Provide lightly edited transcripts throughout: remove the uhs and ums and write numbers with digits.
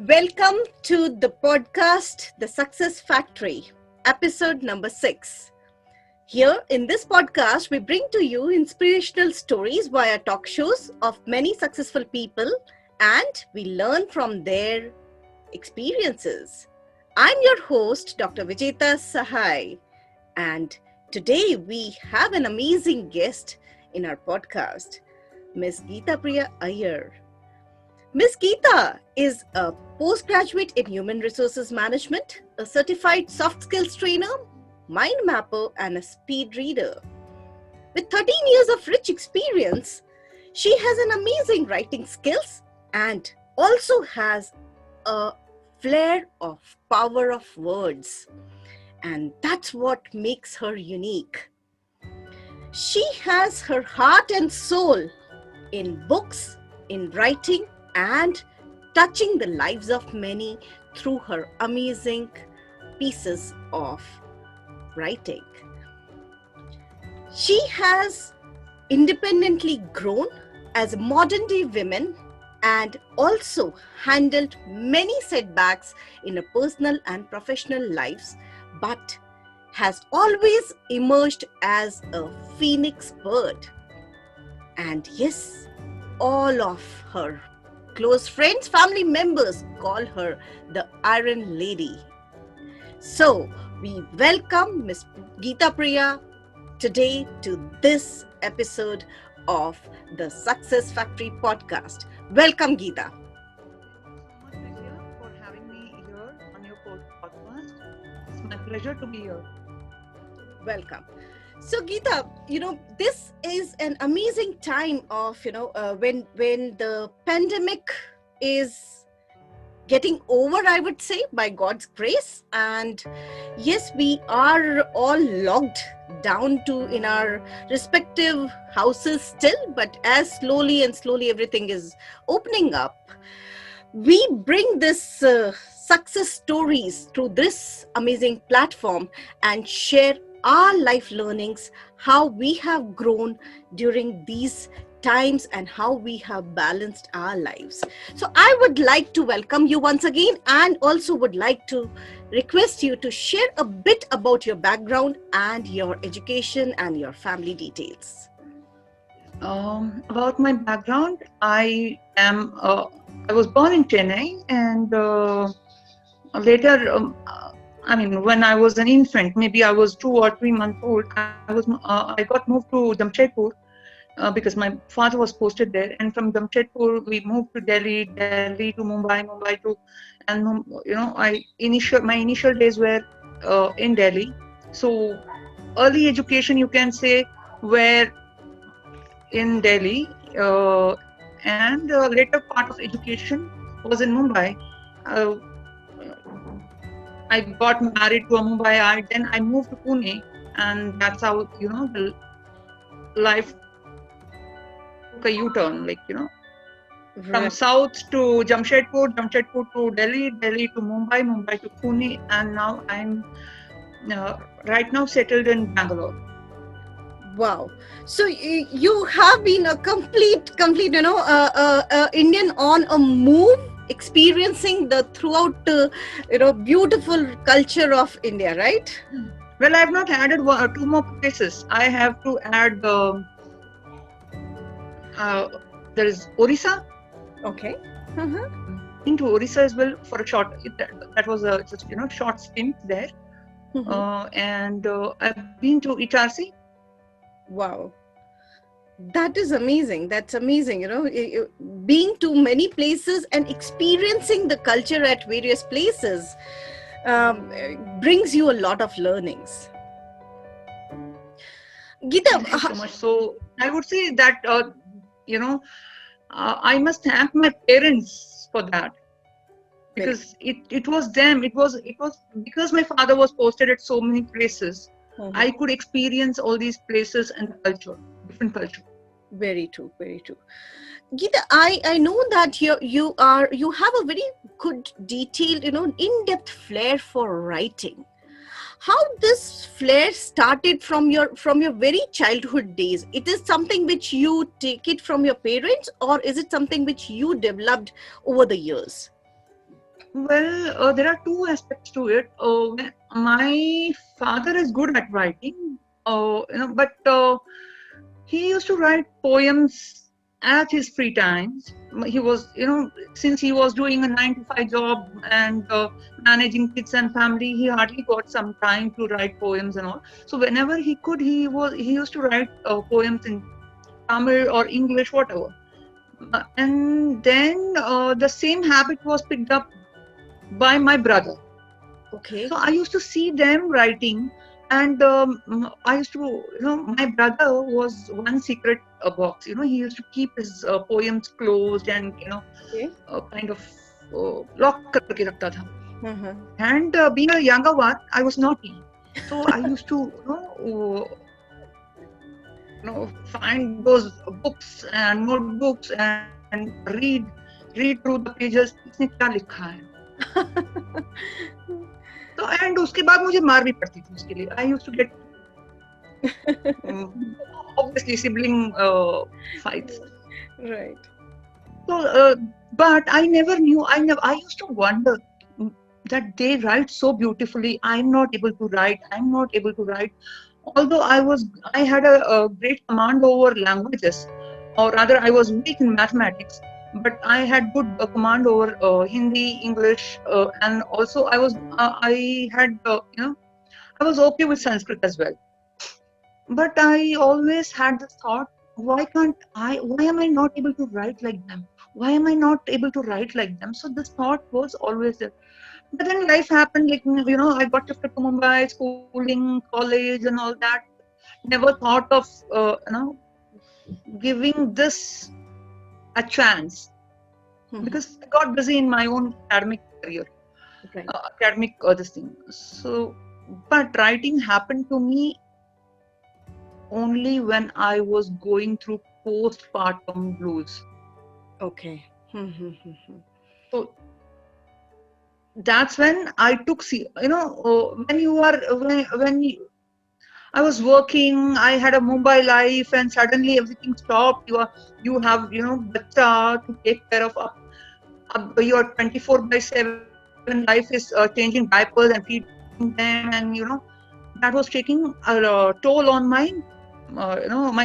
Welcome to the podcast, The Success Factory, episode number 6. Here in this podcast, we bring to you inspirational stories via talk shows of many successful people and we learn from their experiences. I'm your host, Dr. Vijeta Sahai, and today we have an amazing guest in our podcast, Ms. Geeta Priya Iyer. Ms. Geeta is a postgraduate in human resources management, a certified soft skills trainer, mind mapper, and a speed reader. With 13 years of rich experience, she has an amazing writing skills and also has a flair of power of words. And that's what makes her unique. She has her heart and soul in books, in writing, and touching the lives of many through her amazing pieces of writing. She has independently grown as a modern day woman and also handled many setbacks in her personal and professional lives, but has always emerged as a phoenix bird. And yes, all of her close friends, family members call her the Iron Lady. So, we welcome Ms. Geeta Priya today to this episode of the Success Factory podcast. Welcome, Geeta. Thank you so much, Vijaya, for having me here on your podcast. It's my pleasure to be here. Welcome. So, Geeta, this is an amazing time of, when the pandemic is getting over, I would say, by God's grace. And yes, we are all locked down to in our respective houses still, but as slowly and slowly everything is opening up, we bring this success stories through this amazing platform and share our life learnings, how we have grown during these times and how we have balanced our lives. So I would like to welcome you once again and also would like to request you to share a bit about your background and your education and your family details. About my background, I was born in Chennai, and later, when I was an infant, maybe I was 2 or 3 months old, I got moved to Jamshedpur because my father was posted there, and from Jamshedpur we moved to Delhi, Delhi to Mumbai to, and my initial days were in Delhi. So early education, you can say, were in Delhi, and later part of education was in Mumbai. Uh, I got married to a Mumbai. Then I moved to Pune, and that's how the life took a U-turn. From Right. south to Jamshedpur, Jamshedpur to Delhi, Delhi to Mumbai, Mumbai to Pune, and now I'm right now settled in Bangalore. Wow. So you have been a complete, Indian on a move, experiencing the throughout, beautiful culture of India, right? Well, I've not added two more places. I have to add. There is Orissa. Okay. Uh-huh. Been to Orissa as well for a short. That was a just short stint there. Mhm. And I've been to Itarsi. Wow. That is amazing. That's amazing. Being to many places and experiencing the culture at various places brings you a lot of learnings. Gita, Thank you so much. So I would say that you know I must thank my parents for that, very. because it was them. It was because my father was posted at so many places. I Mhm. could experience all these places and the culture, different culture. Very true. Very true. Geeta, I know that you have a very good detailed, in-depth flair for writing. How this flair started from your very childhood days? It is something which you take it from your parents, or is it something which you developed over the years? Well, there are two aspects to it. My father is good at writing, but he used to write poems at his free times. He was, since he was doing a 9 to 5 job and managing kids and family, he hardly got some time to write poems and all. So whenever he could, he used to write poems in Tamil or English, whatever. And then the same habit was picked up by my brother. Okay. So I used to see them writing, and I used to, my brother was one secret box. He used to keep his poems closed and Okay. kind of lock करके रखता था. Uh-huh. And being a younger one, I was naughty, so I used to find those books and notebooks and read through the pages. इसने क्या लिखा है. तो and उसके बाद मुझे मार भी पड़ती थी उसके लिए. I used to get obviously sibling fights. Right. So but I never knew. I used to wonder that they write so beautifully. I'm not able to write. Although I had a great command over languages, or rather I was weak in mathematics, but I had good command over Hindi, English, and also I had I was okay with Sanskrit as well. But I always had this thought, why am I not able to write like them? Why am I not able to write like them? So this thought was always there. But then life happened, like, I got shifted to Mumbai, schooling, college, and all that. Never thought of, giving this a chance, because I got busy in my own academic career, Right. this thing. So, but writing happened to me only when I was going through postpartum blues. Okay. So that's when I took, when you are, I was working, I had a Mumbai life, and suddenly everything stopped. You have, bacha to take care of. You are 24/7. Life is changing diapers and feeding them, and that was taking a toll on my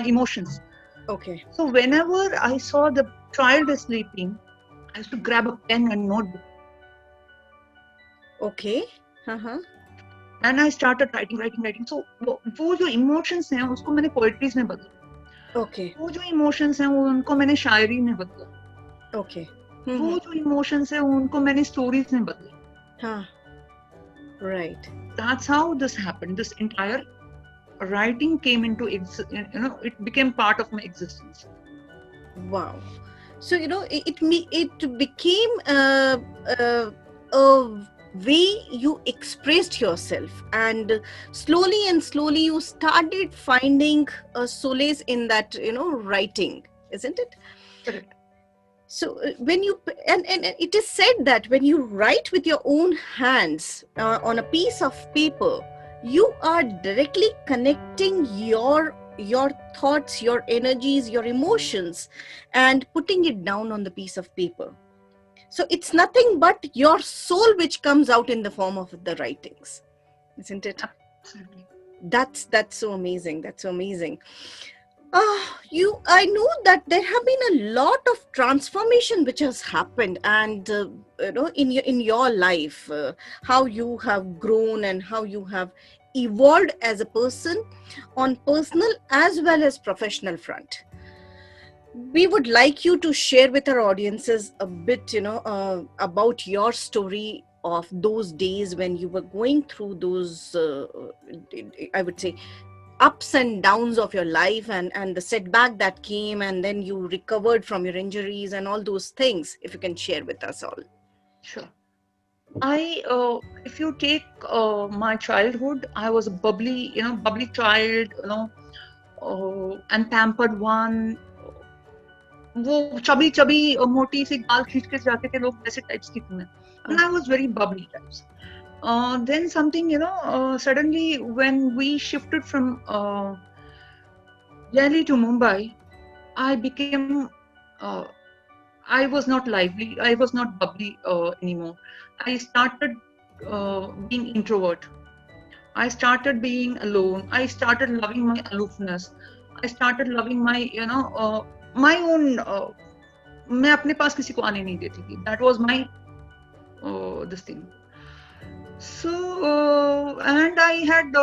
emotions. Okay. So whenever I saw the child is sleeping, I used to grab a pen and notebook, Okay. Uh-huh. and I started writing. So वो जो emotions हैं उसको मैंने poetries में बदला. Okay. वो जो emotions हैं उनको मैंने शायरी में बदला. Okay. वो जो emotions हैं उनको मैंने stories में बदला. Huh. Right. That's how this happened. This entire writing came into it became part of my existence. Wow. So it became a way you expressed yourself, and slowly you started finding a solace in that writing, isn't it? Correct. So when you and it is said that when you write with your own hands on a piece of paper, you are directly connecting your thoughts, your energies, your emotions, and putting it down on the piece of paper. So it's nothing but your soul which comes out in the form of the writings, isn't it? Absolutely. That's so amazing. That's so amazing. I know that there have been a lot of transformation which has happened, and in your life, how you have grown and how you have evolved as a person on personal as well as professional front. We would like you to share with our audiences a bit, about your story of those days when you were going through those, I would say, ups and downs of your life, and the setback that came, and then you recovered from your injuries and all those things. If you can share with us all. Sure. If you take my childhood, I was a bubbly child, and pampered one. वो chubby मोटी सी गाल खींच के जाते थे लोग, ऐसे types की थी मैं. And I was very bubbly types. Then something, suddenly when we shifted from Delhi to Mumbai, I became, I was not lively. I was not bubbly anymore. I started being introvert. I started being alone. I started loving my aloofness. I started loving my, my own. मैं अपने पास किसी को आने नहीं देती थी. That was my this thing. So and I had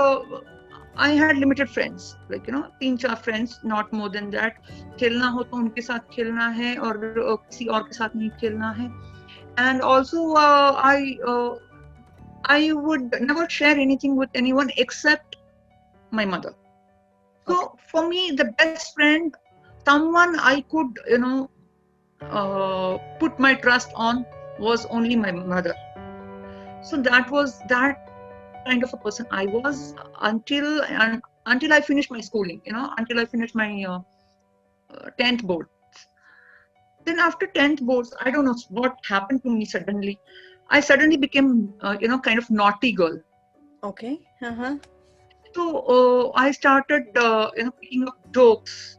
limited friends, like 3-4 friends, not more than that. खेलना हो तो उनके साथ खेलना है और किसी और के साथ नहीं खेलना है. And also I would never share anything with anyone except my mother. So for me, the best friend, someone I could put my trust on, was only my mother. So that was that kind of a person I was until I finished my schooling, until I finished my 10th board. Then after 10th boards, I don't know what happened to me suddenly. I suddenly became kind of naughty girl. Okay. Uh-huh. So I started picking up jokes.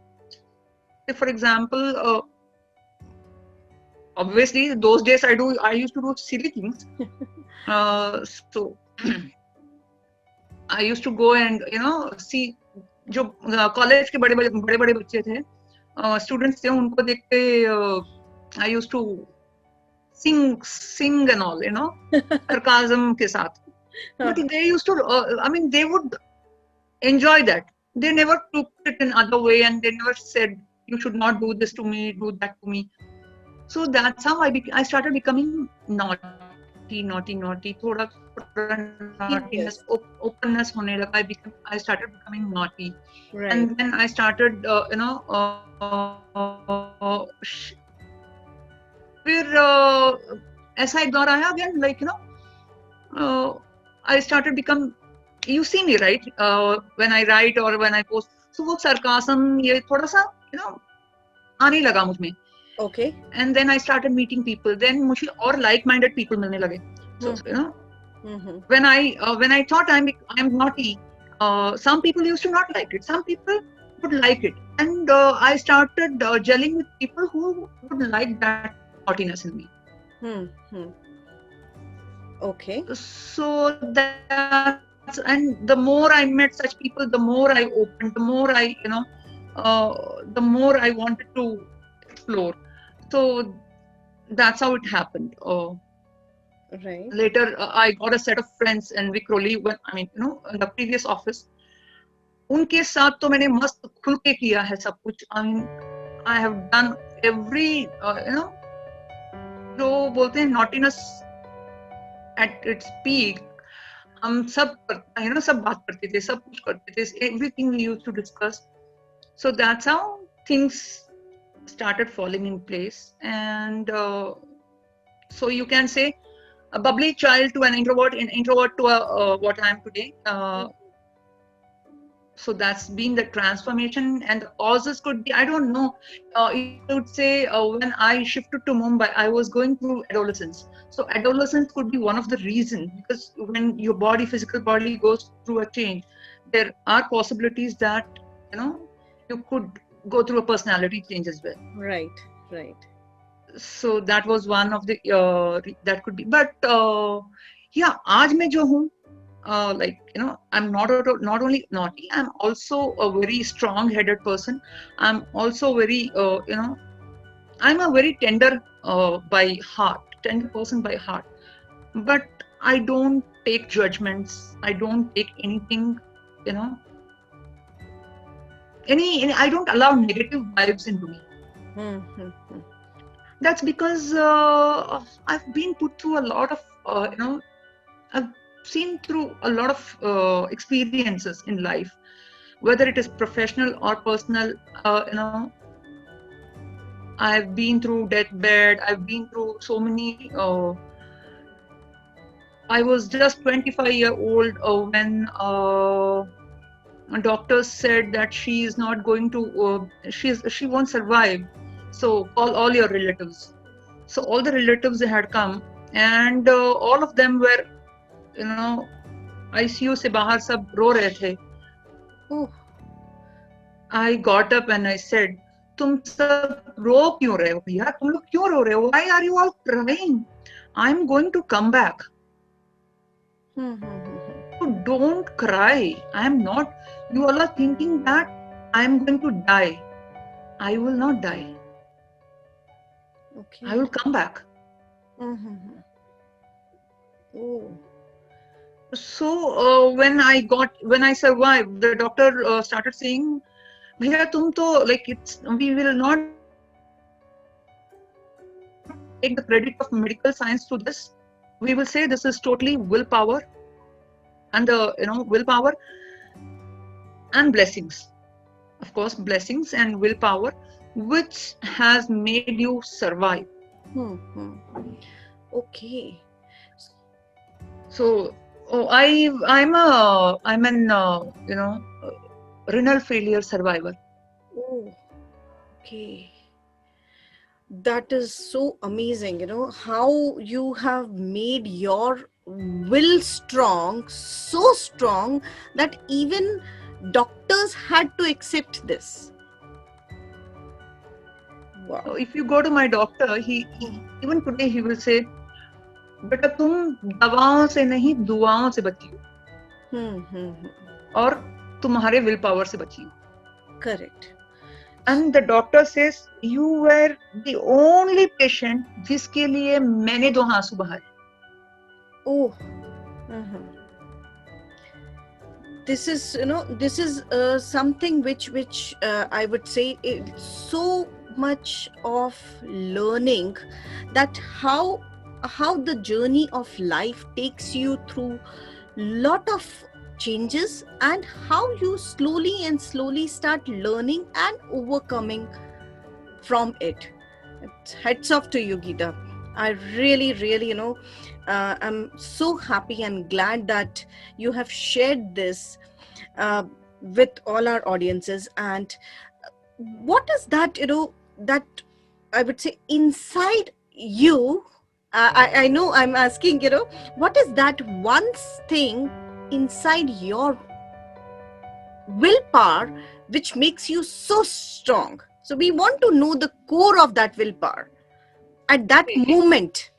For example, obviously those days I used to do silly things. So I used to go and see जो college के बड़े बड़े बच्चे थे, students थे, उनको देख के I used to sing and all, sarcasm के साथ. But they used to they would enjoy that. They never took it in other way, and they never said you should not do this to me, do that to me. So that's how I started becoming naughty. थोड़ा naughtiness, openness होने लगा. I started becoming naughty. Right. And then I started फिर ऐसा एक दौर आया again, like I started become, you see me, right, when I write or when I post, so वो sarcasm ये थोड़ा सा आने लगा मुझ में. Okay. And then I started meeting people. Then मुझे और like-minded people मिलने लगे. So when I thought I'm naughty, some people used to not like it. Some people would like it, and I started gelling with people who would like that naughtiness in me. Okay. So that's, and the more I met such people, the more I opened, the more I the more I wanted to explore. So that's how it happened. Right. Later, I got a set of friends in Vikhroli, when in the previous office. उनके साथ तो मैंने मस्त खुल के किया है सब कुछ. I have done every जो बोलते हैं naughtiness at its peak. हम सब सब बात करते थे, सब कुछ करते थे. Everything we used to discuss. So that's how things started falling in place. And so you can say a bubbly child to an introvert to what I am today. So that's been the transformation, and the causes could be, I don't know. You would say when I shifted to Mumbai, I was going through adolescence. So adolescence could be one of the reasons, because when your physical body goes through a change, there are possibilities that you could go through a personality change as well. Right. So that was one of the that could be. But yeah, आज मैं जो हूँ, like I'm not only naughty, I'm also a very strong-headed person. I'm also very I'm a very tender person by heart. But I don't take judgments. I don't take anything, I don't allow negative vibes into me. That's because I've been put through a lot of I've seen through a lot of experiences in life, whether it is professional or personal. I've been through deathbed. I've been through so many. I was just 25-year-old when doctors said that she is not going to. She won't survive. So call all your relatives. So all the relatives had come, and all of them were, ICU से बाहर सब रो रहे थे. I got up and I said, तुम सब रो क्यों रहे हो भैया, तुम लोग क्यों रो रहे हो, why are you all crying, I'm going to come back. So don't cry, I am not, you all are thinking that I am going to die. I will not die. Okay. I will come back. Oh. So when I survived, the doctor started saying, "Bhaiya, tum to like it's we will not take the credit of medical science to this. We will say this is totally willpower and willpower and blessings. Of course, blessings and willpower, which has made you survive." Okay. So I'm an renal failure survivor. Oh, okay. That is so amazing, how you have made your will strong, so strong that even doctors had to accept this. Wow. So if you go to my doctor, he even today he will say, बेटा तुम दवाओं से नहीं दुआओं से बची हो और तुम्हारे विल पावर से बची हो. Correct. And the doctor says you were the only patient जिसके लिए मैंने 2 आंसू बहाए. Oh. This is something which I would say it's so much of learning, that how the journey of life takes you through lot of changes, and how you slowly start learning and overcoming from it. Heads off to you, Geeta. I really I'm so happy and glad that you have shared this with all our audiences. And what is that that I would say inside you, I know I'm asking, what is that one thing inside your willpower which makes you so strong? So we want to know the core of that willpower at that moment.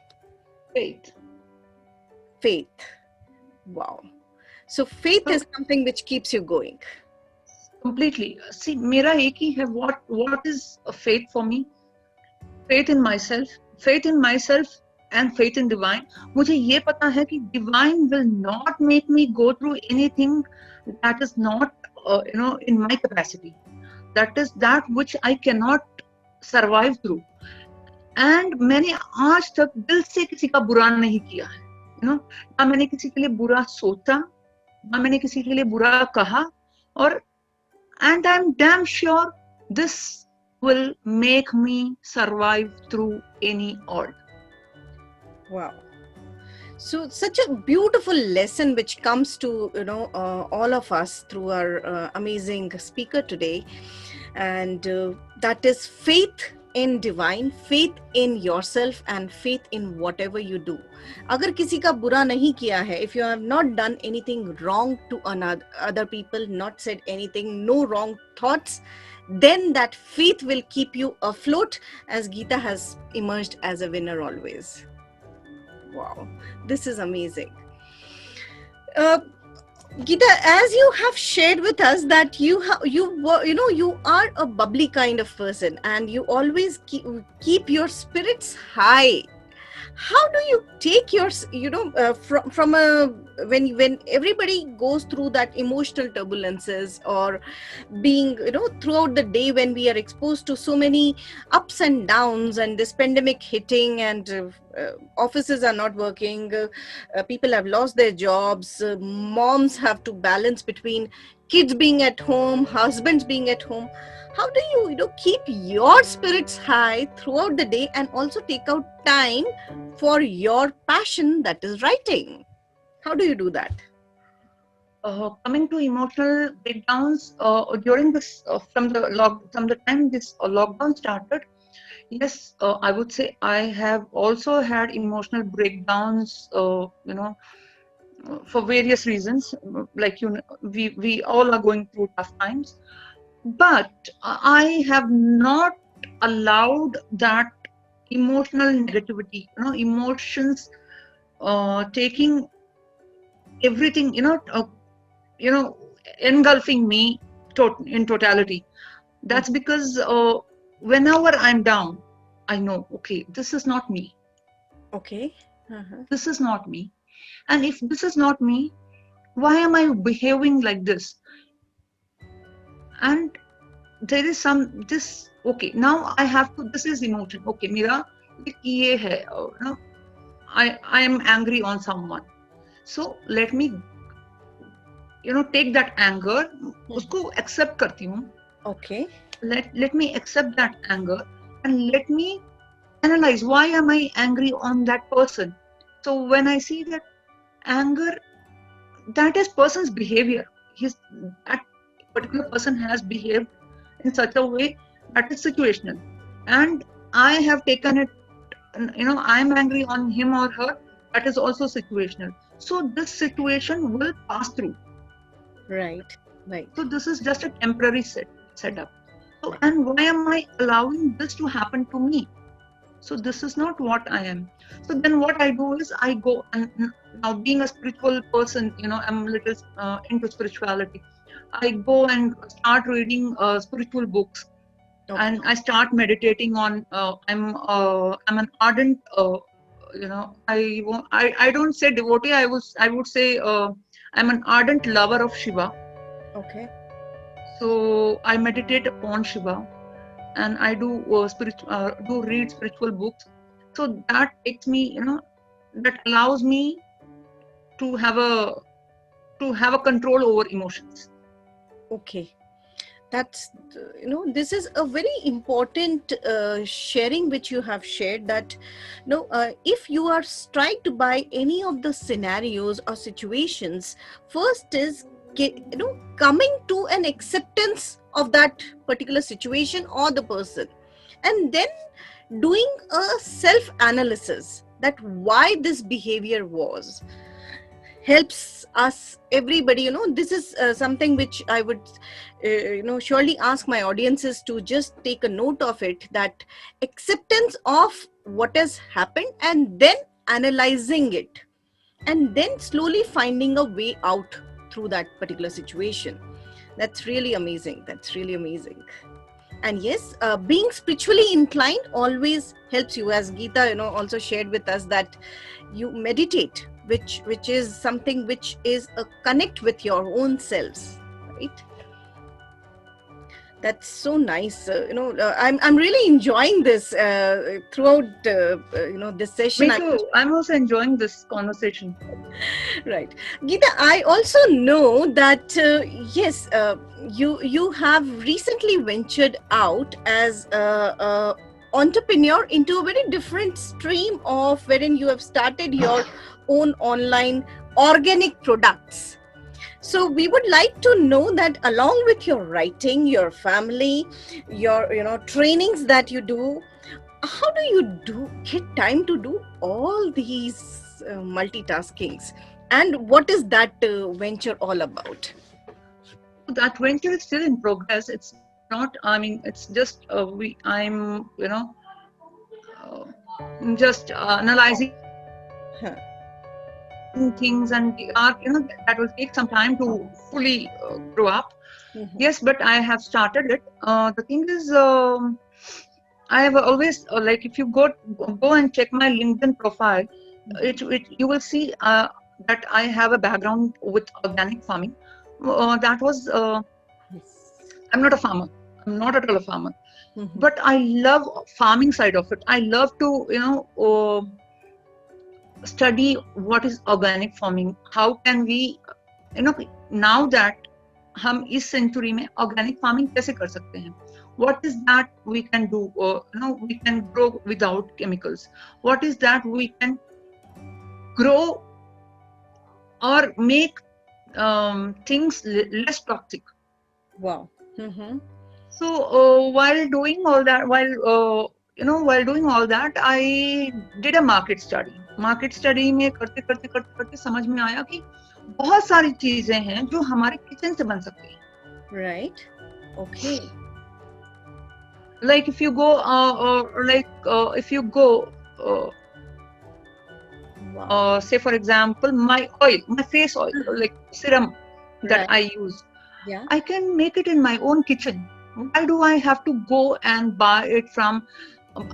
Faith. Wow. So faith is something which keeps you going. Completely. See, मेरा एक ही है, what is a faith for me? Faith in myself and faith in divine. मुझे ये पता है कि divine will not make me go through anything that is not in my capacity. That is that which I cannot survive through. And मैंने आज तक दिल से किसी का बुरा नहीं किया है, ना मैंने किसी के लिए बुरा सोचा, ना मैंने किसी के लिए बुरा कहा, और and I'm damn sure this will make me survive through any odds. Wow. So such a beautiful lesson which comes to all of us through our amazing speaker today, and that is faith in divine, faith in yourself, and faith in whatever you do. अगर किसी का बुरा नहीं किया है, if you have not done anything wrong to other people, not said anything, no wrong thoughts, then that faith will keep you afloat, as Geeta has emerged as a winner always. Wow, this is amazing. Geeta, as you have shared with us that you are a bubbly kind of person, and you always keep your spirits high. How do you take your from a when everybody goes through that emotional turbulences, or being throughout the day, when we are exposed to so many ups and downs, and this pandemic hitting, and offices are not working, people have lost their jobs, moms have to balance between kids being at home, husbands being at home. How do you keep your spirits high throughout the day, and also take out time for your passion, that is writing? How do you do that? Coming to emotional breakdowns during this from the time this lockdown started, yes, I would say I have also had emotional breakdowns. For various reasons, like we all are going through tough times. but I have not allowed that emotional negativity, emotions taking everything, engulfing me in totality. That's because whenever I'm down, I know, okay, this is not me. Okay. Uh-huh. This is not me. And if this is not me, why am I behaving like this? And there is this, okay, now I have to, this is emotion. Okay, Mira, ye hai, I am angry on someone. So let me, take that anger, usko accept karti hu. Okay. Let me accept that anger and let me analyze why am I angry on that person. So when I see that anger, that is person's behavior, that particular person has behaved in such a way that is situational, and I have taken it, I'm angry on him or her, that is also situational. So this situation will pass through. Right. Right. So this is just a temporary setup. So, and why am I allowing this to happen to me? So this is not what I am. So then what I do is I go, and now being a spiritual person, I'm a little into spirituality. I go and start reading spiritual books, Okay. and I start meditating on. I'm an ardent. I don't say devotee. I would say I'm an ardent lover of Shiva. Okay. So I meditate upon Shiva, and I do do read spiritual books. So that takes me, that allows me to have a control over emotions. Okay. That's, this is a very important sharing which you have shared, that if you are striked by any of the scenarios or situations, first is coming to an acceptance of that particular situation or the person, and then doing a self analysis that why this behavior was, helps us everybody. This is something which I would surely ask my audiences to just take a note of it, that acceptance of what has happened and then analyzing it, and then slowly finding a way out through that particular situation. That's really amazing. That's really amazing. And yes, being spiritually inclined always helps you, as Geeta also shared with us, that you meditate, which is something which is a connect with your own selves, right? That's so nice. I'm really enjoying this throughout this session. Me too. I'm also enjoying this conversation. Right, Geeta, I also know that yes, you have recently ventured out as a entrepreneur into a very different stream of wherein you have started your own online organic products. So we would like to know that along with your writing, your family, your trainings that you do, how do you get time to do all these multitaskings, and what is that venture all about? That venture is still in progress. It's not. I mean, it's just I'm uh, just analyzing Huh. things, and that will take some time to fully grow up. Mhm. Yes, but I have started it. The thing is, I have always like, if you go and check my LinkedIn profile, it you will see that I have a background with organic farming. That was Yes. I'm not a farmer. I'm not at all a farmer, Mhm. but I love farming side of it. I love to study what is organic farming. How can we now that हम इस century में organic farming कैसे कर सकते हैं, what is that we can do, we can grow without chemicals, what is that we can grow or make things less toxic. Wow. Mhm. So while doing all that, while doing all that, I did a market study में करते करते करते करते समझ में आया कि बहुत सारी चीजें हैं जो हमारे किचन से बन सकती हैं. Right. Okay. Like if you go, if you go, Wow. say for example, my oil, my face oil, like serum that Right. I use, Yeah. I can make it in my own kitchen. Why do I have to go and buy it from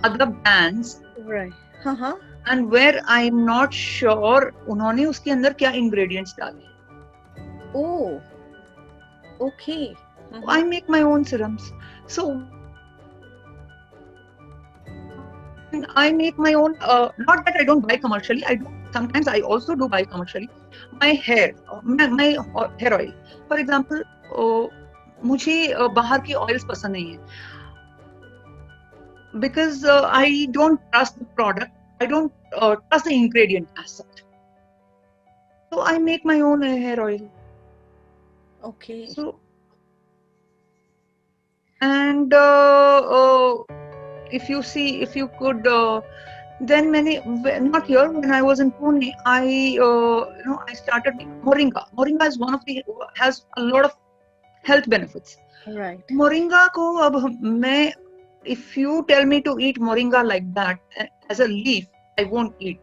other brands, Right. Uh-huh. and where I'm not sure उन्होंने उसके अंदर क्या ingredients डाले? Oh, okay. I Mm-hmm. make my own serums. So when I make my own, not that I don't buy commercially. I do sometimes. I also do buy commercially. My hair, my hair oil. For example, मुझे बाहर की oils पसंद नहीं है because I don't trust the product. I don't trust the ingredient as such. So I make my own hair oil. Okay. So and if you see, if you could. Then not here, when I was in Pune, I started moringa. Moringa is one of the has a lot of health benefits. Right. Moringa ko ab मैं if you tell me to eat moringa like that as a leaf, I won't eat.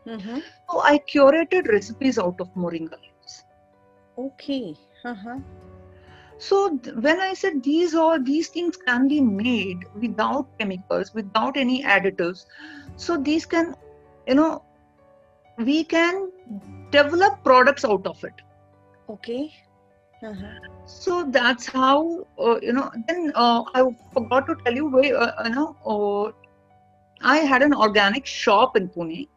Mm-hmm. So I curated recipes out of moringa leaves. Okay. Uh-huh. So when I said these things can be made without chemicals, without any additives, so these can, you know, we can develop products out of it. Okay. Uh-huh. So that's how, then I forgot to tell you, I had an organic shop in Pune,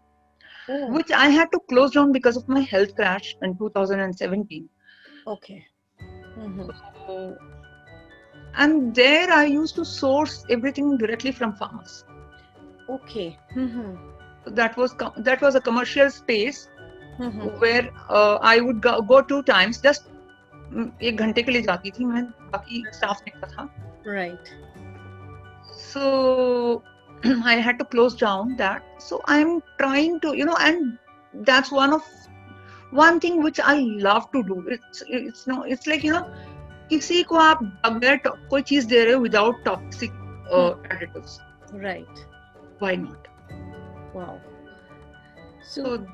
Oh, which I had to close down because of my health crash in 2017. okay. Mm-hmm. So, and there I used to source everything directly from farmers. Okay. Mm-hmm. So that was a commercial space Mm-hmm. where I would go 2 times. Just एक घंटे के लिए जाती थी मैं, बाकी staff देखता था. Right. So I had to close down that. So I'm trying to, and that's one thing which I love to do. It's like, किसी को आप बगैर कोई चीज दे रहे हो without toxic additives. Right. Why not? Wow. So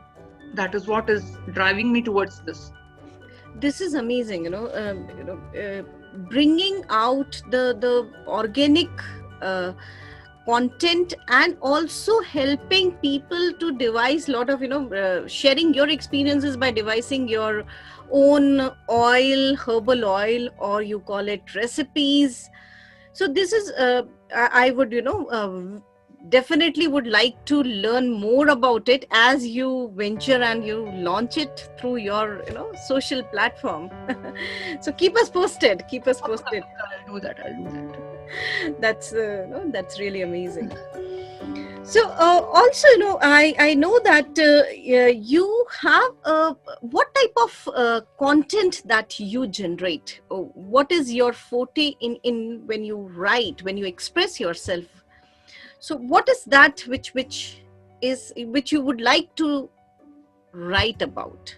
So that is what is driving me towards this. this is amazing, bringing out the organic content, and also helping people to devise lot of sharing your experiences by devising your own oil, herbal oil, or you call it recipes. So this is I would definitely would like to learn more about it as you venture and you launch it through your social platform. So keep us posted, I'll do that. That's really amazing. So also I know that you have what type of content that you generate. What is your forte in when you write, when you express yourself? So what is that which you would like to write about?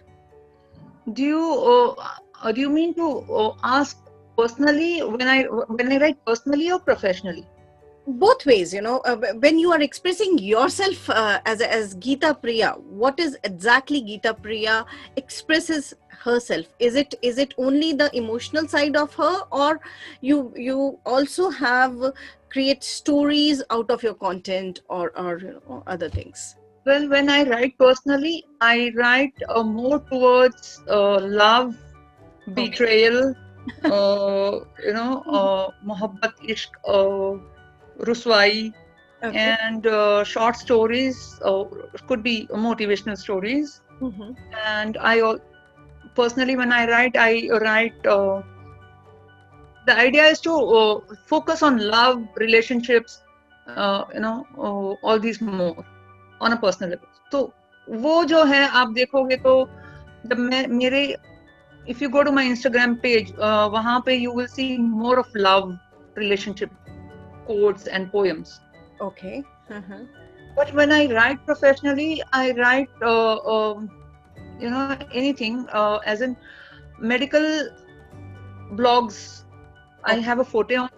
Do you mean to ask personally when I write personally or professionally? Both ways, when you are expressing yourself as Geeta Priya, what is exactly Geeta Priya expresses herself? Is it only the emotional side of her, or you also have create stories out of your content, or other things? Well, when I write personally, I write more towards love, betrayal, mohabbat, ishq, ruswai, Okay. and short stories. Could be motivational stories. Mm-hmm. And personally, when I write. The idea is to focus on love, relationships, all these more on a personal level. तो वो जो है आप देखोगे तो जब मैं मेरे if you go to my Instagram page, वहाँ पे you will see more of love, relationship quotes and poems. Okay. Uh-huh. But when I write professionally, I write anything as in medical blogs, I have a forte on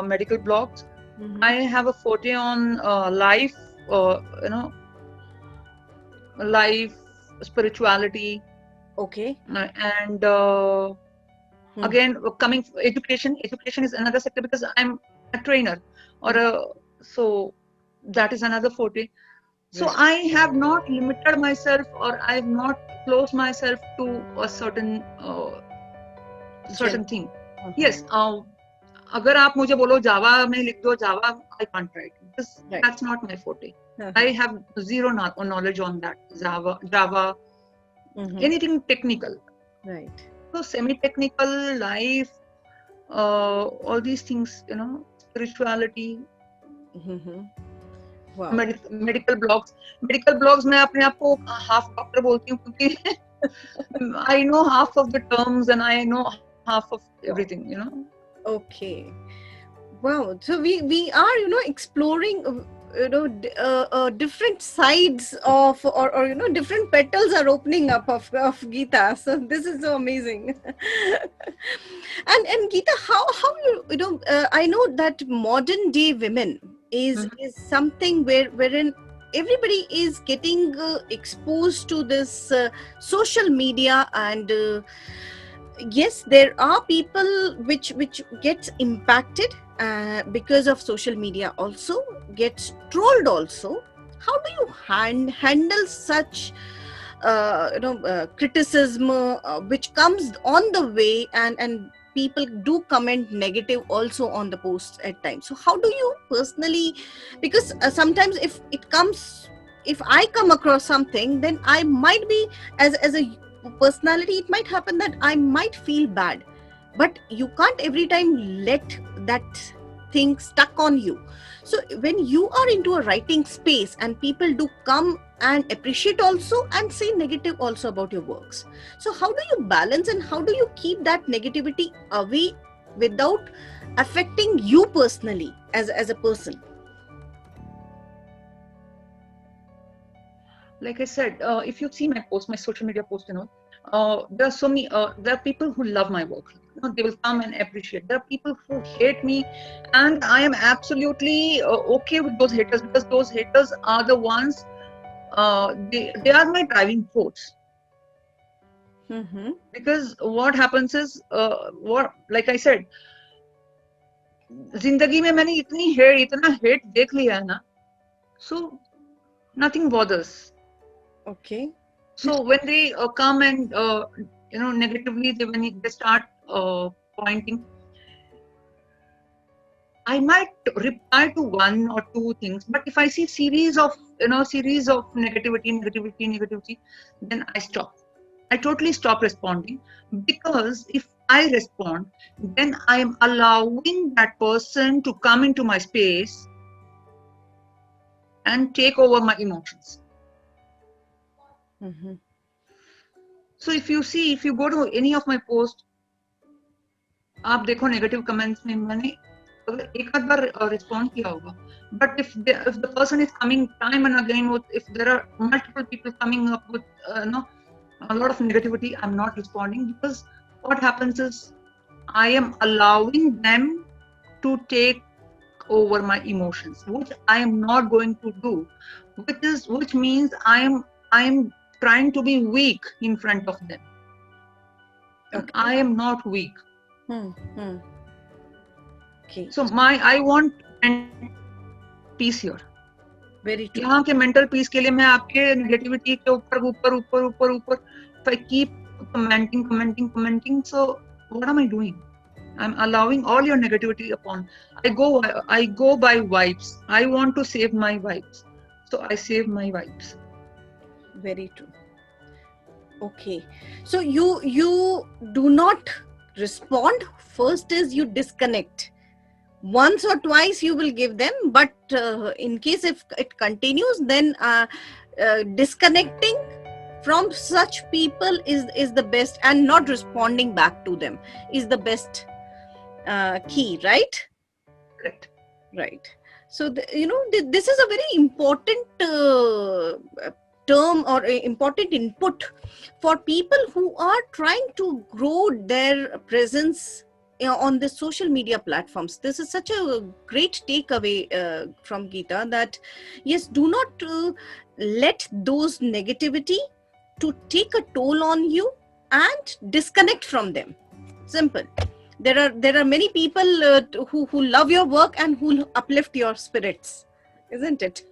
medical blogs. Mhm. I have a forte on life, you know, life, spirituality, Okay. and Hmm. again coming education. Education is another sector because I'm a trainer, or Hmm. a so that is another forte. So Right. I have not limited myself, or I have not closed myself to a Gen. certain thing. Uh-huh. Yes, अगर आप मुझे बोलो जावा में लिख दो जावा, I can't write because Right. that's not my forte. I Uh-huh. have zero knowledge on that. Java, Mhm. anything technical. Right. So semi-technical, life, all these things, spirituality, Mhm. Wow. medical blogs. Medical blogs मैं अपने आप को half doctor बोलती हूँ क्योंकि I know half of the terms and I know half of Wow. everything. Okay. Wow. So we are exploring different sides of, or different petals are opening up of Gita. So this is so amazing. And Gita, how I know that modern day women is Mhm. is something wherein everybody is getting exposed to this social media, and yes, there are people which gets impacted because of social media, also gets trolled also. How do you handle such criticism which comes on the way, and people do comment negative also on the posts at times? So how do you personally, because sometimes if I come across something, then I might be, as a personality, it might happen that I might feel bad, but you can't every time let that thing stuck on you. So when you are into a writing space and people do come and appreciate also and say negative also about your works, so how do you balance and how do you keep that negativity away without affecting you personally as a person? Like I said, if you see my post, my social media post, there are so many. There are people who love my work. They will come and appreciate. There are people who hate me, and I am absolutely okay with those haters because those haters are the ones. They are my driving force. Mm-hmm. Because what happens is, what like I said, जिंदगी में मैंने इतना hate देख लिया है ना, so nothing bothers. Okay. So when they come and negatively, they start pointing, I might reply to one or two things, but if I see series of negativity, then I stop. I totally stop responding, because if I respond, then I am allowing that person to come into my space and take over my emotions. Mm-hmm. So if you go to any of my posts, आप देखो negative comments में मैंने अगर एक आध बार respond किया होगा, but if the person is coming time and again with, if there are multiple people coming up with a lot of negativity, I'm not responding, because what happens is I am allowing them to take over my emotions, which I am not going to do, which means I am trying to be weak in front of them, and Okay. I am not weak. Hmm. Okay. So I want peace here. Very true. यहाँ के mental peace के लिए मैं आपके negativity के ऊपर ऊपर ऊपर ऊपर ऊपर if I keep commenting, so what am I doing? I'm allowing all your negativity upon. I go by vibes. I want to save my vibes, so I save my vibes. Very true. Okay. So you do not respond. First is you disconnect. Once or twice you will give them, but in case if it continues, then disconnecting from such people is the best, and not responding back to them is the best key, right? Correct. Right. So this is a very important term, or a important input for people who are trying to grow their presence on the social media platforms. This is such a great takeaway from Geeta, that yes, do not let those negativity to take a toll on you, and disconnect from them. Simple. There are many people who love your work and who uplift your spirits, isn't it?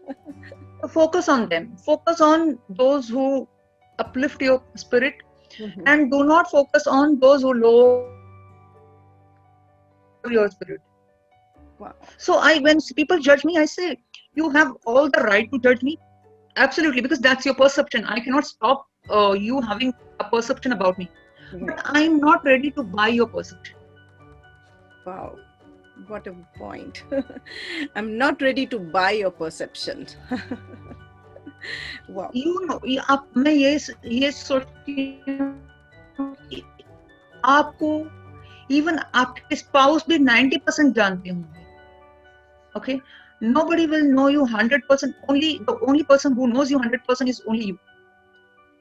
So focus on them. Focus on those who uplift your spirit, and do not focus on those who lower your spirit. Wow. So when people judge me, I say, you have all the right to judge me. Absolutely, because that's your perception. I cannot stop you having a perception about me. But I'm not ready to buy your perception. Wow, what a point. I'm not ready to buy your perception. Wow. You know, मैं ये सोचती हूँ कि आपको even आपके spouse भी 90% जानते होंगे. Okay, nobody will know you 100%. Only the only person who knows you 100% is only you.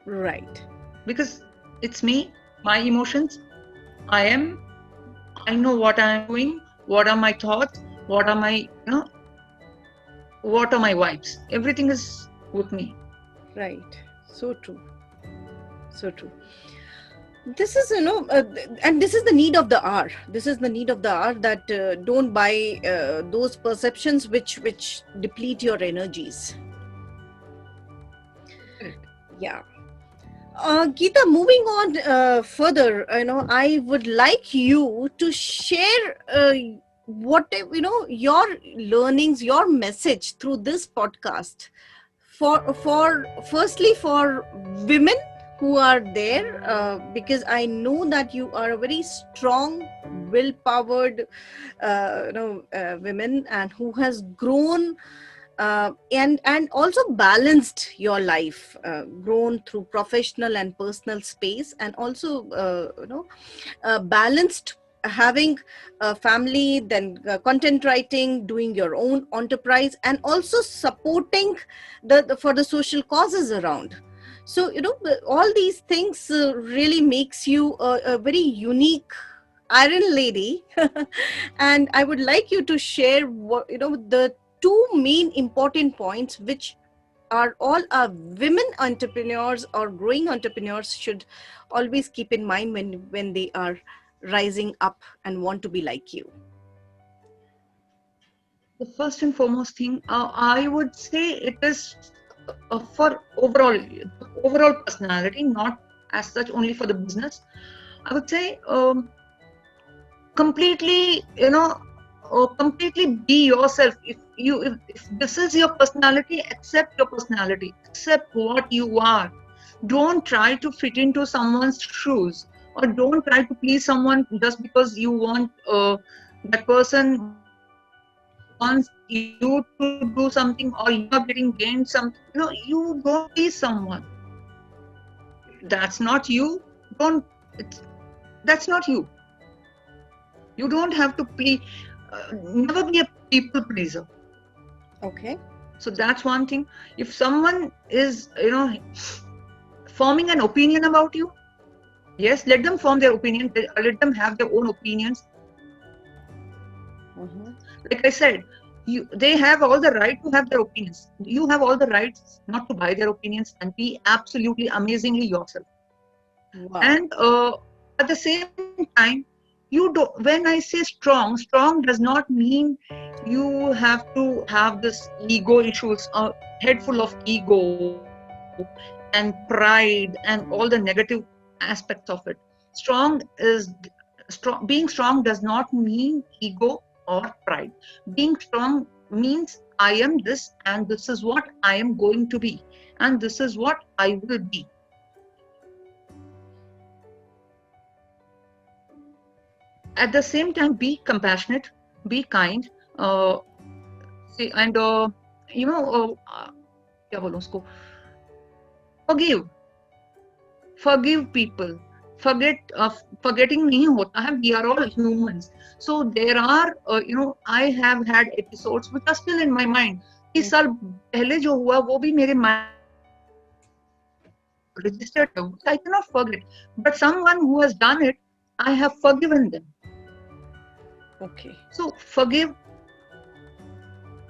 Right. Because it's me, my emotions. I know what I am doing, what are my thoughts, what are my, what are my vibes. Everything is with me. Right. So true. So true. This is, and this is the need of the hour. This is the need of the hour, that don't buy those perceptions which deplete your energies. Correct. Yeah. Geeta, moving on further, I would like you to share what your learnings, your message through this podcast, for firstly for women who are there, because I know that you are a very strong, will-powered, women, and who has grown and also balanced your life, grown through professional and personal space, and also balanced having a family, then content writing, doing your own enterprise, and also supporting for the social causes around. So all these things really makes you a very unique iron lady. And I would like you to share what the two main important points which are all our women entrepreneurs or growing entrepreneurs should always keep in mind when they are rising up and want to be like you. The first and foremost thing, I would say it is for overall personality, not as such only for the business. I would say completely, completely be yourself. If this is your personality, accept your personality, accept what you are. Don't try to fit into someone's shoes, or don't try to please someone just because you want that person wants you to do something, or you are getting gained something. You don't please someone. If that's not you, don't. That's not you. You don't have to never be a people pleaser. Okay. So that's one thing. If someone is, forming an opinion about you, yes, let them form their opinion. Let them have their own opinions. Like I said, they have all the right to have their opinions. You have all the rights not to buy their opinions, and be absolutely amazingly yourself. Wow. And at the same time, when I say strong does not mean you have to have this ego issues, a head full of ego and pride and all the negative aspects of it. Being strong does not mean ego or pride. Being strong means I am this, and this is what I am going to be, and this is what I will be. At the same time, be compassionate, be kind, and क्या बोलूं उसको, forgive people. Forgetting नहीं होता है. We are all humans. So there are, I have had episodes which are still in my mind. 30 साल पहले जो हुआ वो भी मेरे registered, which I cannot forget. But someone who has done it, I have forgiven them. Okay. So forgive.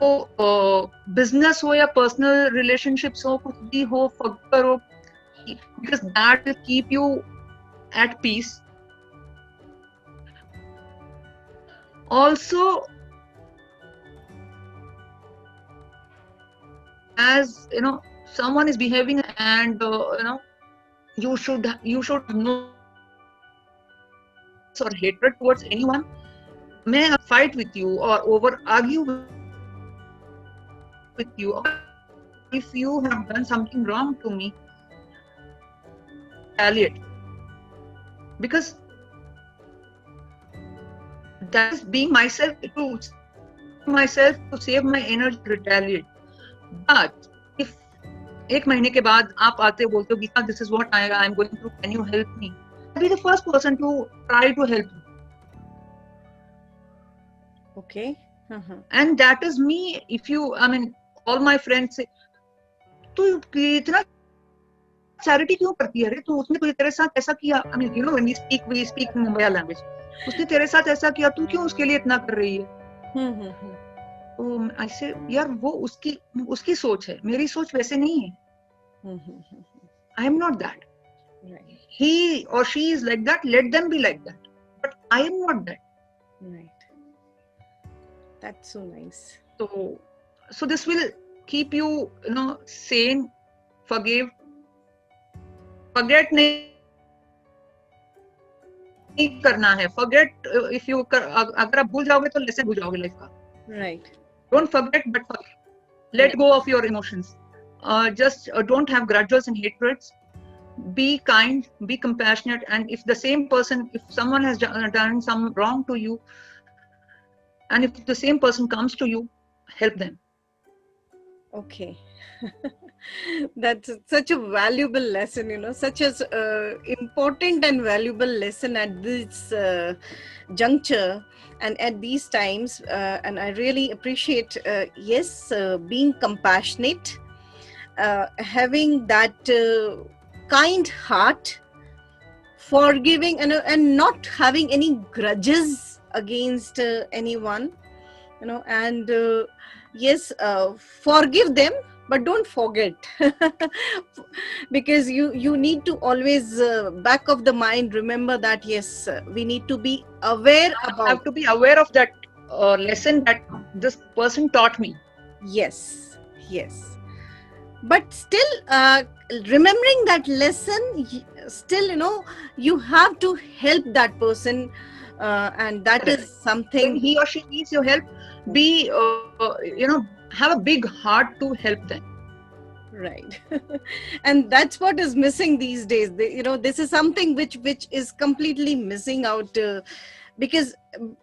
तो business हो या पर्सनल रिलेशनशिप्स हो, कुछ भी हो, forgive करो, because that will keep you at peace. Also, as you know, someone is behaving, and you should have no or hatred towards anyone. May I fight with you or over argue with you, or if you have done something wrong to me, retaliate, because that is being myself to save my energy, retaliate. But if एक महीने के बाद आप आते बोलते हो Gita, this is what I'm going through, can you help me? I'll be the first person to try to help you. Okay. Uh-huh. And that is me. If you, I mean, all my friends say, तू इतना charity क्यों करती है रे, तो उसने कोई तेरे साथ ऐसा किया, I mean, you know, when we speak in Mumbai language, उसने तेरे साथ ऐसा किया, तू क्यों उसके लिए इतना कर रही है? तो ऐसे यार, वो उसकी सोच है, मेरी सोच वैसे नहीं है. I am not that. Right. He or she is like that, let them be like that, but I am not that. Right. That's so nice. So this will keep you, sane. Forgive, forget नहीं करना है. Forget, if you अगर आप भूल जाओगे तो lesson भूल जाओगे लाइफ का. Right. Don't forget, but forget. Let go of your emotions. Just don't have grudges and hatreds. Be kind, be compassionate, and if the same person, if someone has done some wrong to you, and if the same person comes to you, help them. Okay. That's such a valuable lesson, such as important and valuable lesson at this juncture and at these times. And I really appreciate, being compassionate, having that kind heart, forgiving, and not having any grudges against anyone, and forgive them, but don't forget. Because you need to always back of the mind remember that yes, we need to be aware about. I have to be aware of that lesson that this person taught me. Yes. But still, remembering that lesson, still, you have to help that person, and that is something. When he or she needs your help, be have a big heart to help them. Right. And that's what is missing these days. This is something which is completely missing out, because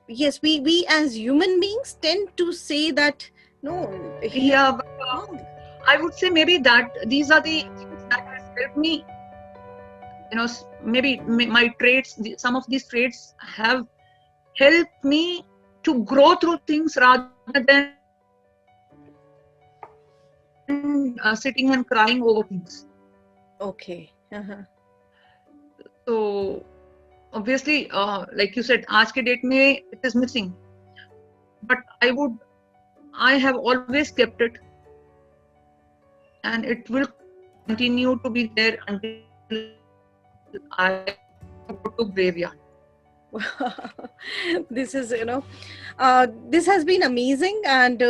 yes, we as human beings tend to say that no. Yeah, but, I would say maybe that these are the things that has helped me. Maybe my traits, some of these traits have helped me to grow through things rather than sitting and crying over things. Okay. Uh-huh. So obviously, like you said, आज के date में it is missing. But I have always kept it, and it will continue to be there until I go to graveyard. This is this has been amazing, and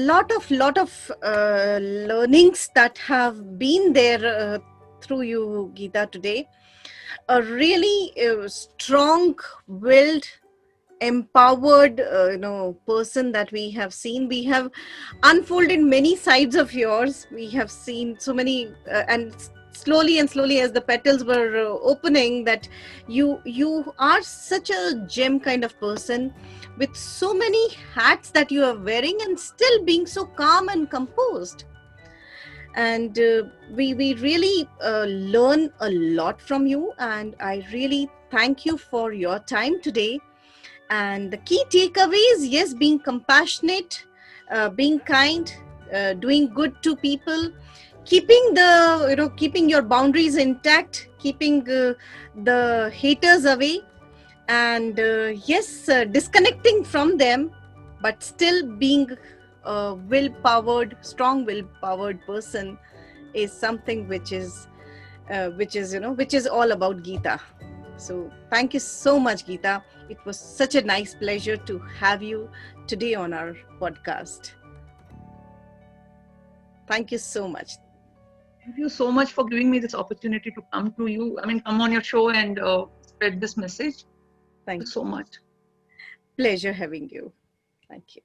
lot of learnings that have been there through you, Geeta, today. A really strong-willed, empowered person that we have seen. We have unfolded many sides of yours. We have seen so many and slowly as the petals were opening, that you are such a gem kind of person with so many hats that you are wearing and still being so calm and composed. And we really learn a lot from you, and I really thank you for your time today. And the key takeaways, yes, being compassionate, being kind, doing good to people, keeping keeping your boundaries intact, keeping the haters away, And yes, disconnecting from them, but still being a strong will-powered person is something which is all about Geeta. So thank you so much, Geeta. It was such a nice pleasure to have you today on our podcast. Thank you so much. Thank you so much for giving me this opportunity to come to you. I mean, come on your show and spread this message. Thank you so much. Pleasure having you. Thank you.